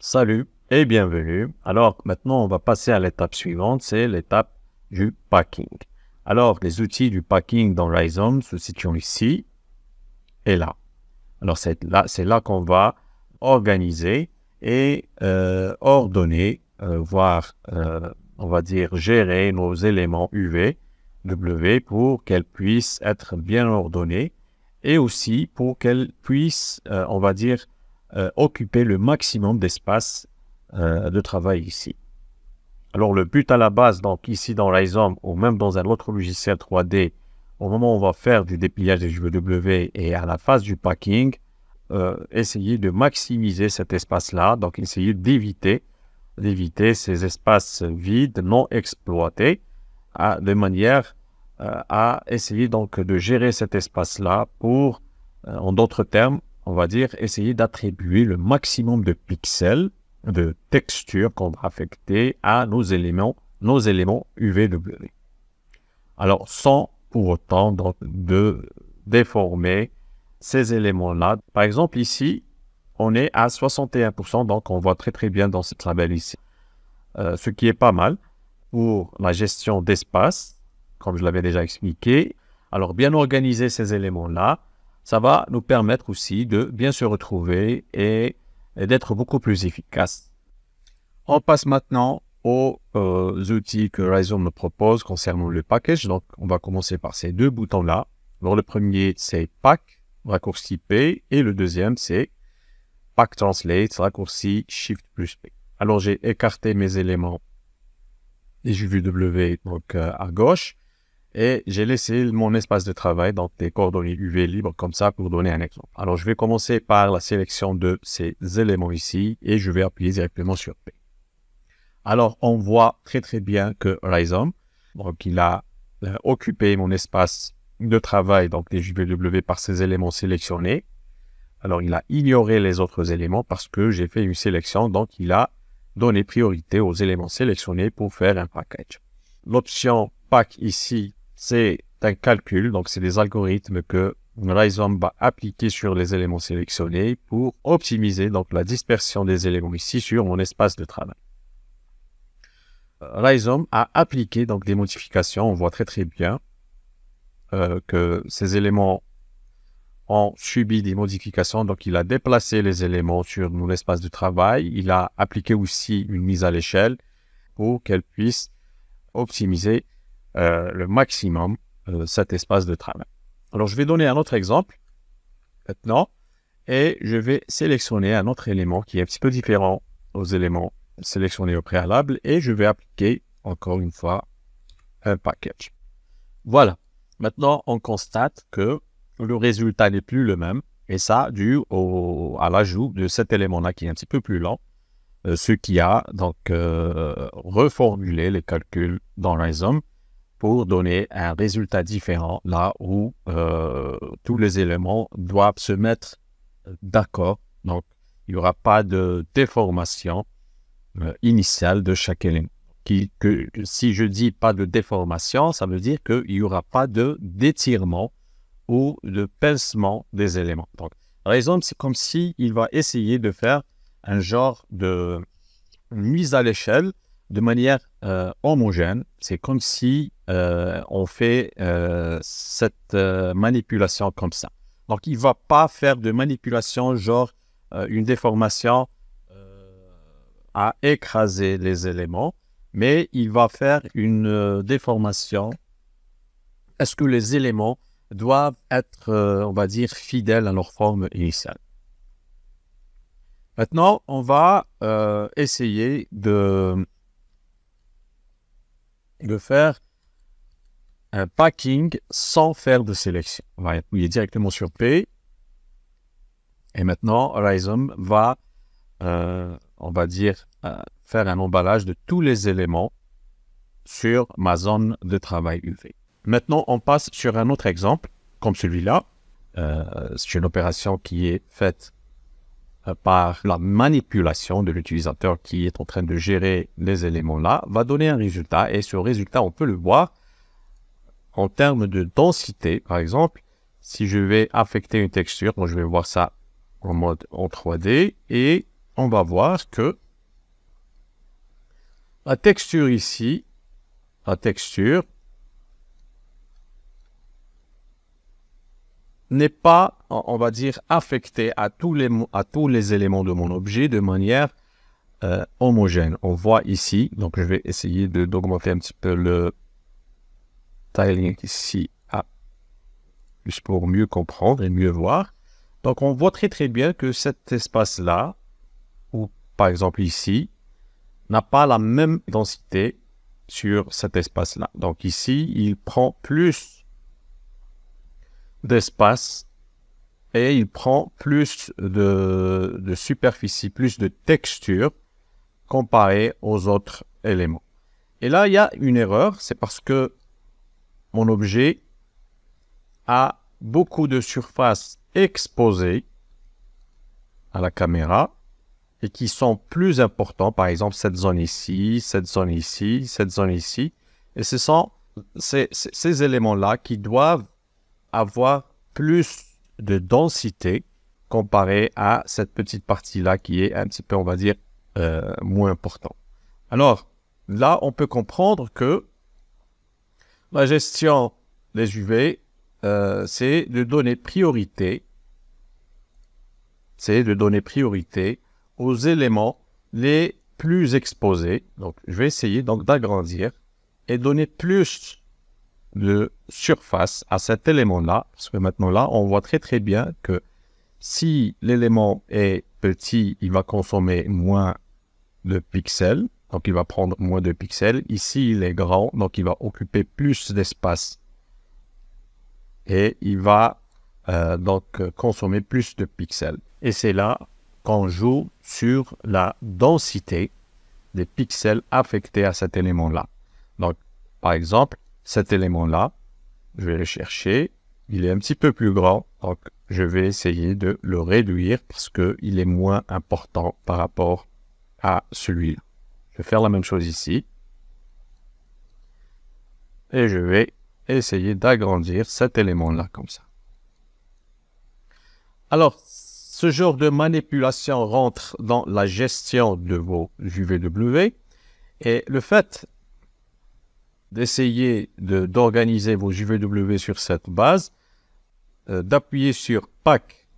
Salut et bienvenue. Alors maintenant, on va passer à l'étape suivante, c'est l'étape du packing. Alors, les outils du packing dans Rhizome se situent ici et là. Alors, c'est là qu'on va organiser et ordonner, voire, on va dire, gérer nos éléments UV, W, pour qu'elles puissent être bien ordonnées et aussi pour qu'elles puissent, on va dire, occuper le maximum d'espace de travail ici. Alors, le but à la base, donc ici dans Rhizome ou même dans un autre logiciel 3D, au moment où on va faire du dépliage des UV et à la phase du packing, essayer de maximiser cet espace-là, donc essayer d'éviter ces espaces vides non exploités de manière à essayer donc de gérer cet espace-là pour, en d'autres termes, on va dire, essayer d'attribuer le maximum de pixels, de textures qu'on va affecter à nos éléments UVW. Alors, sans pour autant donc, de déformer ces éléments-là. Par exemple, ici, on est à 61%, donc on voit très très bien dans cette label ici. Ce qui est pas mal pour la gestion d'espace, comme je l'avais déjà expliqué. Alors, bien organiser ces éléments-là, ça va nous permettre aussi de bien se retrouver et d'être beaucoup plus efficace. On passe maintenant aux outils que Rhizome me propose concernant le package. Donc, on va commencer par ces deux boutons-là. Alors, le premier, c'est Pack, raccourci P, et le deuxième, c'est Pack Translate, raccourci Shift plus P. Alors, j'ai écarté mes éléments des UVW donc, à gauche et j'ai laissé mon espace de travail, donc des coordonnées UV libres comme ça pour donner un exemple. Alors, je vais commencer par la sélection de ces éléments ici et je vais appuyer directement sur P. Alors, on voit très très bien que Rhizome, donc il a occupé mon espace de travail, donc des UVW par ces éléments sélectionnés. Alors, il a ignoré les autres éléments parce que j'ai fait une sélection, donc il a donné priorité aux éléments sélectionnés pour faire un package. L'option Pack ici, c'est un calcul, donc c'est des algorithmes que Rhizome va appliquer sur les éléments sélectionnés pour optimiser donc la dispersion des éléments ici sur mon espace de travail. Rhizome a appliqué donc des modifications, on voit très très bien que ces éléments ont subi des modifications, donc il a déplacé les éléments sur mon espace de travail, il a appliqué aussi une mise à l'échelle pour qu'elle puisse optimiser le maximum cet espace de travail. Alors, je vais donner un autre exemple maintenant et je vais sélectionner un autre élément qui est un petit peu différent aux éléments sélectionnés au préalable et je vais appliquer encore une fois un package. Voilà. Maintenant, on constate que le résultat n'est plus le même et ça dû à l'ajout de cet élément-là qui est un petit peu plus lent, ce qui a donc reformulé les calculs dans Rhizome pour donner un résultat différent là où tous les éléments doivent se mettre d'accord. Donc, il n'y aura pas de déformation initiale de chaque élément. Si je dis pas de déformation, ça veut dire qu'il n'y aura pas d'étirement ou de pincement des éléments. Donc, Rhizome, c'est comme s'il va essayer de faire un genre de mise à l'échelle de manière homogène. C'est comme si on fait cette manipulation comme ça. Donc, il ne va pas faire de manipulation genre une déformation à écraser les éléments, mais il va faire une déformation. Est-ce que les éléments doivent être, on va dire, fidèles à leur forme initiale? Maintenant, on va essayer de faire un packing sans faire de sélection. On va appuyer directement sur P. Et maintenant, Rhizome va, on va dire, faire un emballage de tous les éléments sur ma zone de travail UV. Maintenant, on passe sur un autre exemple, comme celui-là. C'est une opération qui est faite par la manipulation de l'utilisateur qui est en train de gérer les éléments-là, va donner un résultat. Et ce résultat, on peut le voir en termes de densité. Par exemple, si je vais affecter une texture, donc je vais voir ça en 3D, et on va voir que la texture ici, la texture n'est pas, on va dire, affectée à tous les éléments de mon objet de manière homogène. On voit ici, donc je vais essayer d'augmenter un petit peu le tiling ici, juste pour mieux comprendre et mieux voir. Donc on voit très bien que cet espace-là, ou par exemple ici, n'a pas la même densité sur cet espace-là. Donc ici, il prend plus d'espace et il prend plus de superficie, plus de texture comparé aux autres éléments. Et là, il y a une erreur, c'est parce que mon objet a beaucoup de surfaces exposées à la caméra et qui sont plus importants, par exemple cette zone ici, cette zone ici, cette zone ici. Et ce sont ces éléments-là qui doivent avoir plus de densité comparé à cette petite partie-là qui est un petit peu, on va dire, moins important. Alors, là, on peut comprendre que la gestion des UV, c'est de donner priorité aux éléments les plus exposés. Donc, je vais essayer donc d'agrandir et donner plus de surface à cet élément-là. Parce que maintenant, là, on voit très bien que si l'élément est petit, il va consommer moins de pixels. Donc, il va prendre moins de pixels. Ici, il est grand, donc il va occuper plus d'espace. Et il va donc consommer plus de pixels. Et c'est là qu'on joue sur la densité des pixels affectés à cet élément-là. Donc, par exemple, cet élément-là, je vais le chercher. Il est un petit peu plus grand, donc je vais essayer de le réduire parce qu'il est moins important par rapport à celui-là. Je vais faire la même chose ici. Et je vais essayer d'agrandir cet élément-là comme ça. Alors, ce genre de manipulation rentre dans la gestion de vos UVW. Et le fait d'essayer d'organiser vos UVW sur cette base, d'appuyer sur Pack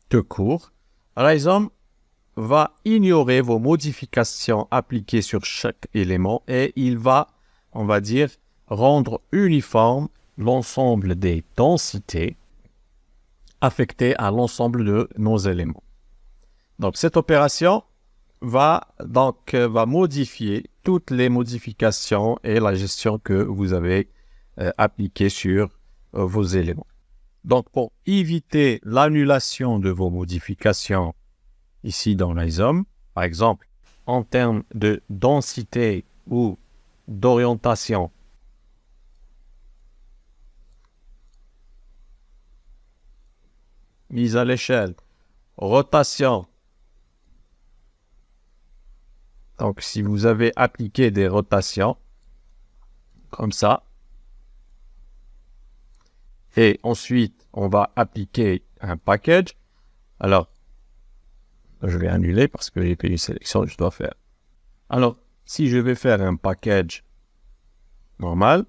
tout court, Rhizome va ignorer vos modifications appliquées sur chaque élément et il va, on va dire, rendre uniforme l'ensemble des densités affectées à l'ensemble de nos éléments. Donc cette opération va modifier toutes les modifications et la gestion que vous avez appliquées sur vos éléments. Donc pour éviter l'annulation de vos modifications ici dans Rhizome, par exemple en termes de densité ou d'orientation, mise à l'échelle, rotation. Donc, si vous avez appliqué des rotations, comme ça, et ensuite, on va appliquer un package. Alors, je vais annuler parce que j'ai fait une sélection que je dois faire. Alors, si je vais faire un package normal,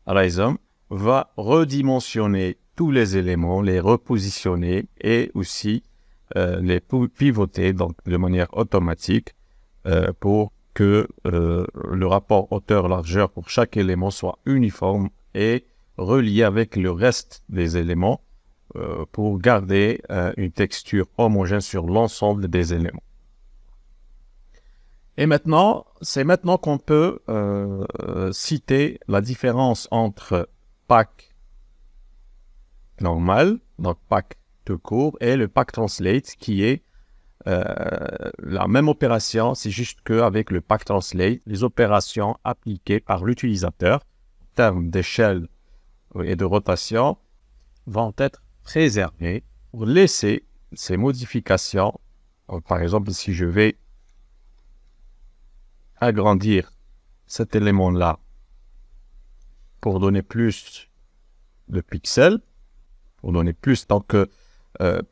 Rhizome va redimensionner tous les éléments, les repositionner et aussi les pivoter donc de manière automatique pour que le rapport hauteur-largeur pour chaque élément soit uniforme et relié avec le reste des éléments pour garder une texture homogène sur l'ensemble des éléments. Et maintenant, c'est maintenant qu'on peut citer la différence entre pack normal, donc pack tout court, et le pack translate qui est la même opération, c'est juste qu'avec le pack translate, les opérations appliquées par l'utilisateur en termes d'échelle et de rotation vont être préservées pour laisser ces modifications. Donc, par exemple, si je vais agrandir cet élément-là pour donner plus de pixels, pour donner plus, donc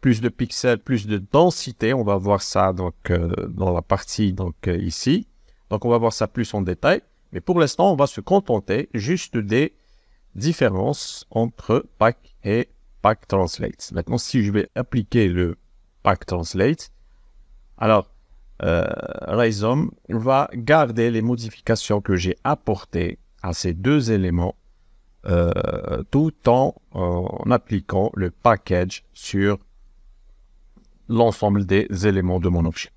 plus de pixels, plus de densité. On va voir ça donc, dans la partie ici. Donc, on va voir ça plus en détail. Mais pour l'instant, on va se contenter juste des différences entre Pack et Pack Translate. Maintenant, si je vais appliquer le Pack Translate, alors, Rhizome va garder les modifications que j'ai apportées à ces deux éléments tout en appliquant le package sur l'ensemble des éléments de mon objet.